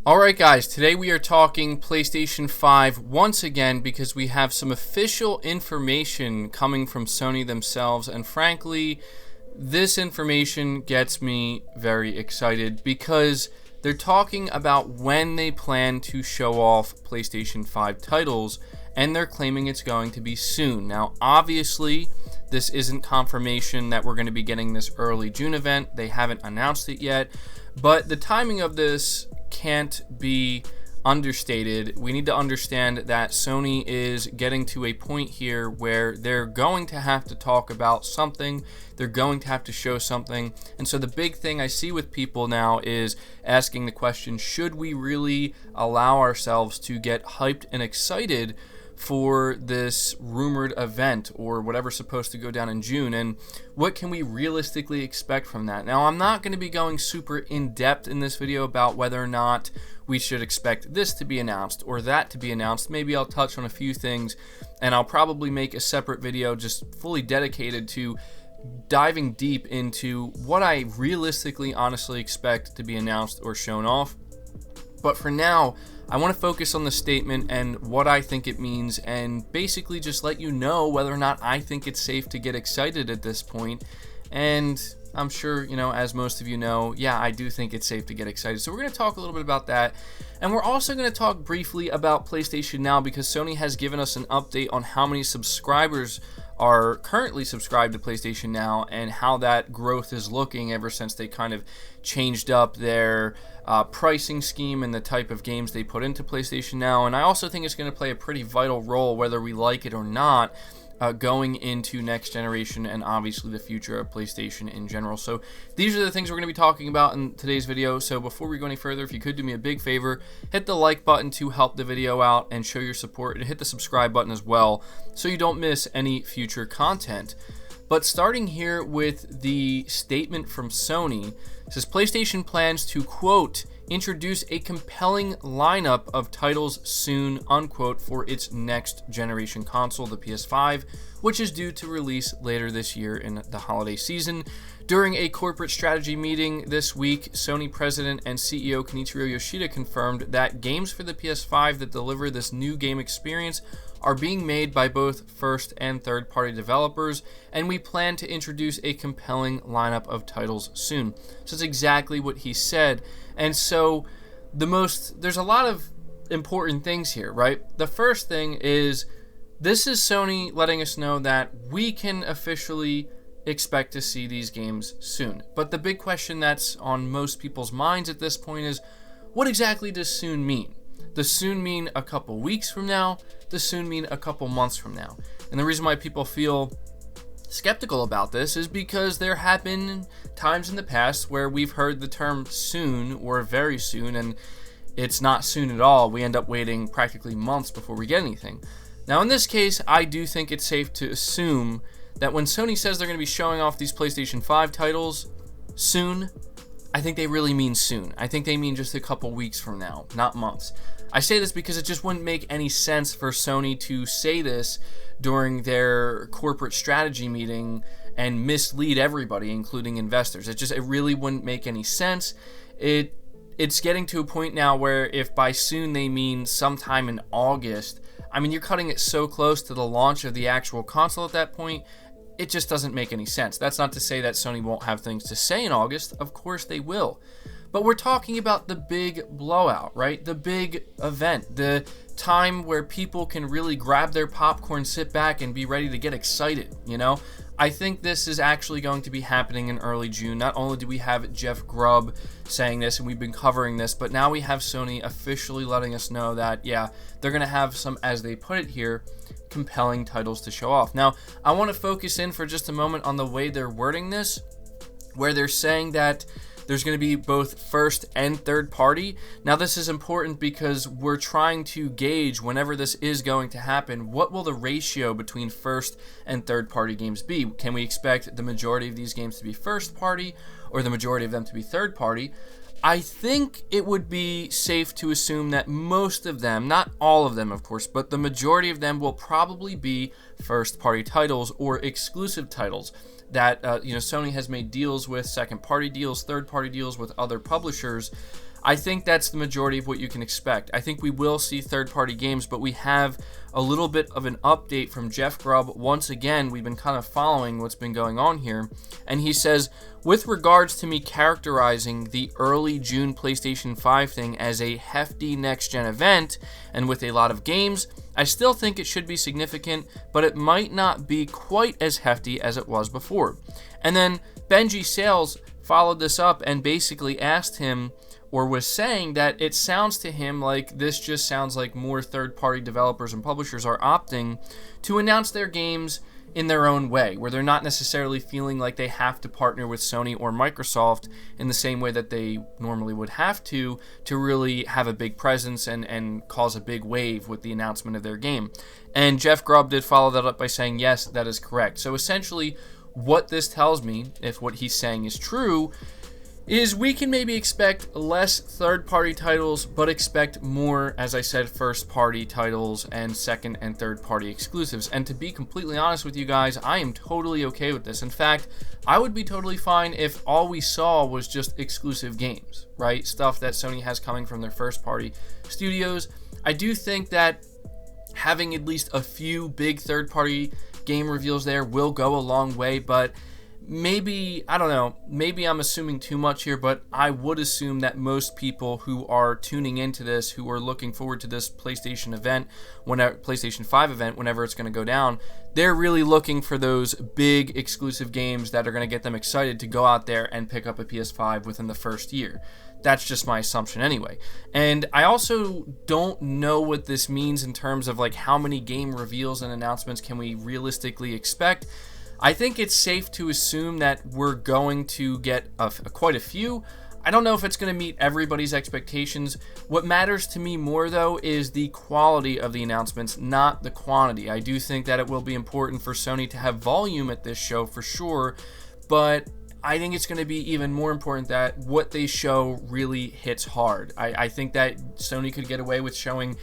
Alright guys, today we are talking PlayStation 5 once again because we have some official information coming from Sony themselves, and frankly, this information gets me very excited because they're talking about when they plan to show off PlayStation 5 titles, and they're claiming it's going to be soon. Now, obviously, this isn't confirmation that we're going to be getting this early June event. They haven't announced it yet, but the timing of this can't be understated. We need to understand that Sony is getting to a point here where they're going to have to talk about something, they're going to have to show something, and so the big thing I see with people now is asking the question, should we really allow ourselves to get hyped and excited for this rumored event or whatever's supposed to go down in June, and what can we realistically expect from that? Now, I'm not going to be going super in-depth in this video about whether or not we should expect this to be announced or that to be announced. Maybe I'll touch on a few things, and I'll probably make a separate video just fully dedicated to diving deep into what I realistically, honestly expect to be announced or shown off. But for now, I want to focus on the statement and what I think it means, and basically just let you know whether or not I think it's safe to get excited at this point. And I'm sure, as most of you know, yeah, I do think it's safe to get excited. So we're going to talk a little bit about that. And we're also going to talk briefly about PlayStation Now, because Sony has given us an update on how many subscribers are currently subscribed to PlayStation Now and how that growth is looking ever since they kind of changed up their pricing scheme and the type of games they put into PlayStation Now. And I also think it's going to play a pretty vital role, whether we like it or not, going into next generation and obviously the future of PlayStation in general. So these are the things we're going to be talking about in today's video. So before we go any further, if you could do me a big favor, hit the like button to help the video out and show your support, and hit the subscribe button as well so you don't miss any future content. But starting here with the statement from Sony, it says PlayStation plans to, quote, introduce a compelling lineup of titles soon, unquote, for its next generation console, the PS5, which is due to release later this year in the holiday season. During a corporate strategy meeting this week, Sony president and CEO Kenichiro Yoshida confirmed that games for the PS5 that deliver this new game experience are being made by both first and third-party developers, and we plan to introduce a compelling lineup of titles soon. So it's exactly what he said. And so there's a lot of important things here, right? The first thing is, this is Sony letting us know that we can officially expect to see these games soon. But the big question that's on most people's minds at this point is, what exactly does soon mean? Does soon mean a couple weeks from now? Does soon mean a couple months from now? And the reason why people feel skeptical about this is because there have been times in the past where we've heard the term soon or very soon, and it's not soon at all. We end up waiting practically months before we get anything. Now, in this case, I do think it's safe to assume that when Sony says they're going to be showing off these PlayStation 5 titles soon, I think they really mean soon. I think they mean just a couple weeks from now, not months. I say this because it just wouldn't make any sense for Sony to say this during their corporate strategy meeting and mislead everybody, including investors. It really wouldn't make any sense. It's getting to a point now where if by soon they mean sometime in August, I mean, you're cutting it so close to the launch of the actual console at that point, it just doesn't make any sense. That's not to say that Sony won't have things to say in August. Of course they will. But we're talking about the big blowout, right? The big event, the time where people can really grab their popcorn, sit back, and be ready to get excited, I think this is actually going to be happening in early June. Not only do we have Jeff Grubb saying this, and we've been covering this, but now we have Sony officially letting us know that, yeah, they're going to have some, as they put it here, compelling titles to show off. Now, I want to focus in for just a moment on the way they're wording this, where they're saying that there's going to be both first and third party. Now, this is important because we're trying to gauge, whenever this is going to happen, what will the ratio between first and third party games be? Can we expect the majority of these games to be first party or the majority of them to be third party? I think it would be safe to assume that most of them, not all of them of course, but the majority of them will probably be first party titles or exclusive titles that Sony has made deals with, second party deals, third party deals with other publishers. I think that's the majority of what you can expect. I think we will see third-party games, but we have a little bit of an update from Jeff Grubb. Once again, we've been kind of following what's been going on here, and he says, with regards to me characterizing the early June PlayStation 5 thing as a hefty next-gen event, and with a lot of games, I still think it should be significant, but it might not be quite as hefty as it was before. And then Benji Sales followed this up and basically asked him, or was saying that it sounds to him like this just sounds like more third-party developers and publishers are opting to announce their games in their own way, where they're not necessarily feeling like they have to partner with Sony or Microsoft in the same way that they normally would have to really have a big presence and cause a big wave with the announcement of their game. And Jeff Grubb did follow that up by saying, yes, that is correct. So essentially, what this tells me, if what he's saying is true, is we can maybe expect less third-party titles, but expect more, as I said, first-party titles and second and third-party exclusives. And to be completely honest with you guys, I am totally okay with this. In fact, I would be totally fine if all we saw was just exclusive games, right? Stuff that Sony has coming from their first-party studios. I do think that having at least a few big third-party game reveals there will go a long way, but maybe, I don't know, maybe I'm assuming too much here, but I would assume that most people who are tuning into this, who are looking forward to this PlayStation 5 event, whenever it's going to go down, they're really looking for those big exclusive games that are going to get them excited to go out there and pick up a PS5 within the first year. That's just my assumption anyway. And I also don't know what this means in terms of like how many game reveals and announcements can we realistically expect. I think it's safe to assume that we're going to get quite a few. I don't know if it's going to meet everybody's expectations. What matters to me more, though, is the quality of the announcements, not the quantity. I do think that it will be important for Sony to have volume at this show for sure, but I think it's going to be even more important that what they show really hits hard. I think that Sony could get away with showing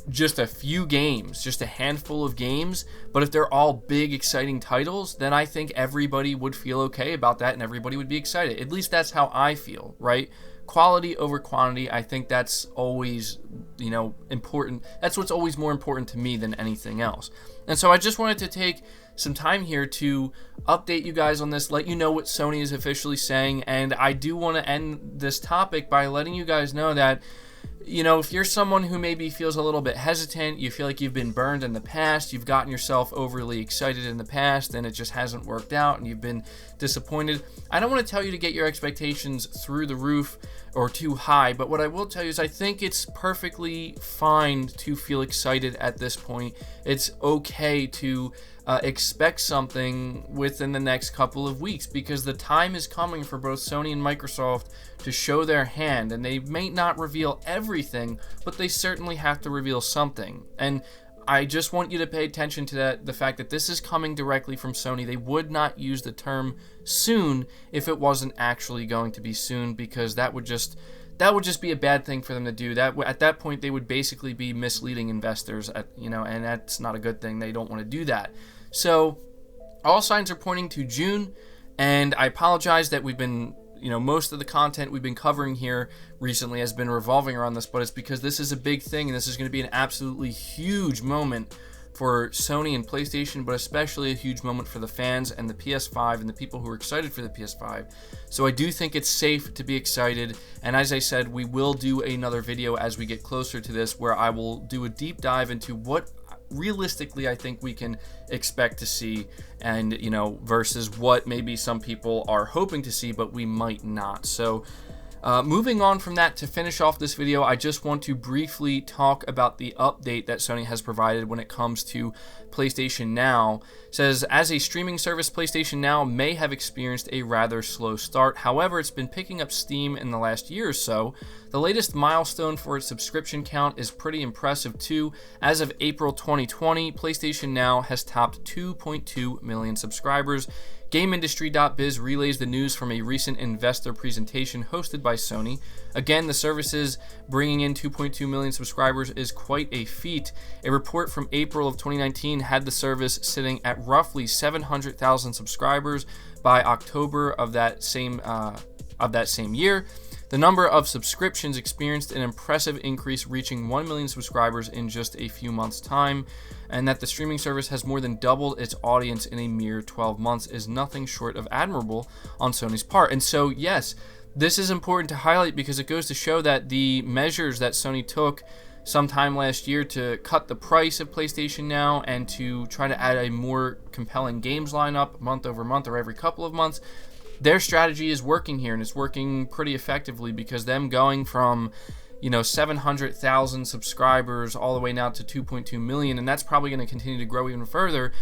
just a few games, just a handful of games, but if they're all big, exciting titles, then I think everybody would feel okay about that and everybody would be excited. At least that's how I feel, right? Quality over quantity, I think that's always, important. That's what's always more important to me than anything else. And so I just wanted to take some time here to update you guys on this, let you know what Sony is officially saying, and I do want to end this topic by letting you guys know that if you're someone who maybe feels a little bit hesitant, you feel like you've been burned in the past, you've gotten yourself overly excited in the past, and it just hasn't worked out, and you've been disappointed, I don't want to tell you to get your expectations through the roof or too high, but what I will tell you is I think it's perfectly fine to feel excited at this point. It's okay to expect something within the next couple of weeks, because the time is coming for both Sony and Microsoft to show their hand, and they may not reveal everything, but they certainly have to reveal something. And I just want you to pay attention to the fact that this is coming directly from Sony. They would not use the term soon if it wasn't actually going to be soon, because that would just be a bad thing for them to do. That at that point they would basically be misleading investors, and that's not a good thing. They don't want to do that. So all signs are pointing to June, and I apologize that we've been, most of the content we've been covering here recently has been revolving around this, but it's because this is a big thing, and this is going to be an absolutely huge moment for Sony and PlayStation, but especially a huge moment for the fans and the PS5 and the people who are excited for the PS5. So I do think it's safe to be excited, and as I said, we will do another video as we get closer to this where I will do a deep dive into what realistically I think we can expect to see, and versus what maybe some people are hoping to see but we might not. So moving on from that, to finish off this video, I just want to briefly talk about the update that Sony has provided when it comes to PlayStation Now. It says, as a streaming service, PlayStation Now may have experienced a rather slow start. However, it's been picking up steam in the last year or so. The latest milestone for its subscription count is pretty impressive too. As of April 2020, PlayStation Now has topped 2.2 million subscribers. GameIndustry.biz relays the news from a recent investor presentation hosted by Sony. Again, the service's bringing in 2.2 million subscribers is quite a feat. A report from April of 2019 had the service sitting at roughly 700,000 subscribers by October of that same year. The number of subscriptions experienced an impressive increase, reaching 1 million subscribers in just a few months' time, and that the streaming service has more than doubled its audience in a mere 12 months is nothing short of admirable on Sony's part. And so, yes, this is important to highlight because it goes to show that the measures that Sony took sometime last year to cut the price of PlayStation Now and to try to add a more compelling games lineup month over month or every couple of months, their strategy is working here, and it's working pretty effectively because them going from 700,000 subscribers all the way now to 2.2 million, and that's probably going to continue to grow even further.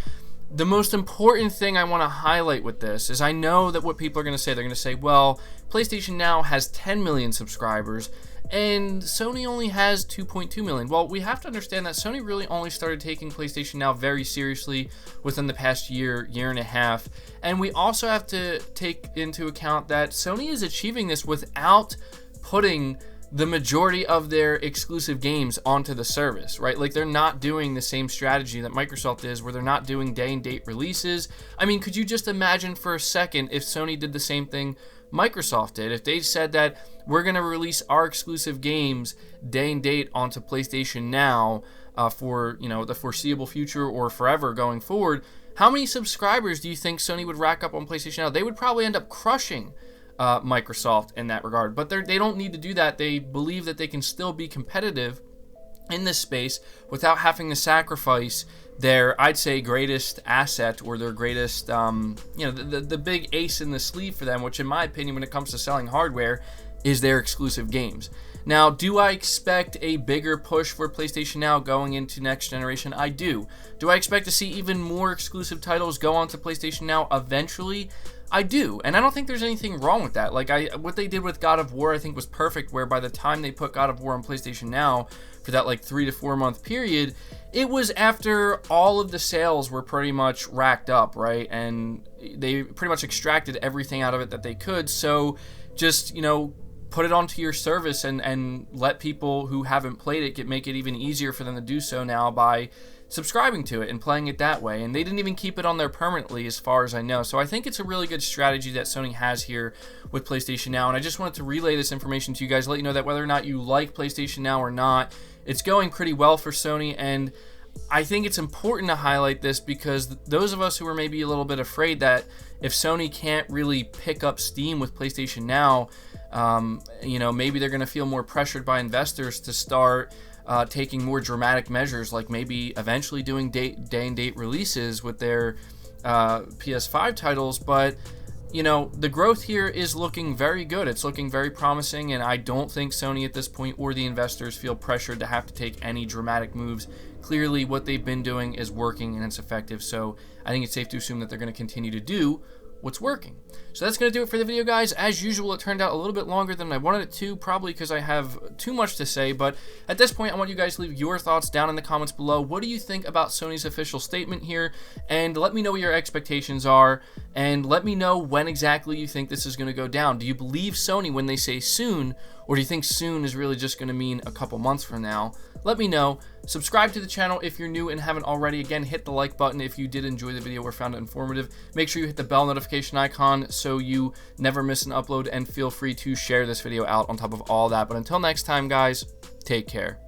The most important thing I want to highlight with this is I know that what people are going to say, they're going to say, well, PlayStation Now has 10 million subscribers and Sony only has 2.2 million. Well, we have to understand that Sony really only started taking PlayStation Now very seriously within the past year and a half. And we also have to take into account that Sony is achieving this without putting the majority of their exclusive games onto the service, right? Like, they're not doing the same strategy that Microsoft is, where they're not doing day and date releases. I mean, could you just imagine for a second if Sony did the same thing Microsoft did? If they said that we're going to release our exclusive games day and date onto PlayStation Now for the foreseeable future or forever going forward, how many subscribers do you think Sony would rack up on PlayStation Now? They would probably end up crushing Microsoft in that regard, but they don't need to do that. They believe that they can still be competitive in this space without having to sacrifice their, I'd say, greatest asset or their greatest, the big ace in the sleeve for them, which in my opinion, when it comes to selling hardware, is their exclusive games. Now, do I expect a bigger push for PlayStation Now going into next generation? I do. Do I expect to see even more exclusive titles go onto PlayStation Now eventually? I do, and I don't think there's anything wrong with that. Like, what they did with God of War, I think, was perfect, where by the time they put God of War on PlayStation Now for that 3 to 4 month period, it was after all of the sales were pretty much racked up, right? And they pretty much extracted everything out of it that they could. So just, put it onto your service and let people who haven't played it make it even easier for them to do so now by subscribing to it and playing it that way. And they didn't even keep it on there permanently as far as I know. So I think it's a really good strategy that Sony has here with PlayStation Now. And I just wanted to relay this information to you guys, let you know that whether or not you like PlayStation Now or not, it's going pretty well for Sony. And I think it's important to highlight this because those of us who are maybe a little bit afraid that if Sony can't really pick up steam with PlayStation Now, maybe they're going to feel more pressured by investors to start taking more dramatic measures, like maybe eventually doing day and date releases with their PS5 titles. But the growth here is looking very good. It's looking very promising, and I don't think Sony at this point or the investors feel pressured to have to take any dramatic moves. Clearly, what they've been doing is working and it's effective, so I think it's safe to assume that they're going to continue to do what's working. So that's going to do it for the video, guys. As usual, it turned out a little bit longer than I wanted it to, probably because I have too much to say, but at this point, I want you guys to leave your thoughts down in the comments below. What do you think about Sony's official statement here? And let me know what your expectations are, and let me know when exactly you think this is going to go down. Do you believe Sony when they say soon, or do you think soon is really just going to mean a couple months from now? Let me know. Subscribe to the channel if you're new and haven't already. Again, hit the like button if you did enjoy the video or found it informative. Make sure you hit the bell notification icon so you never miss an upload, and feel free to share this video out on top of all that. But until next time, guys, take care.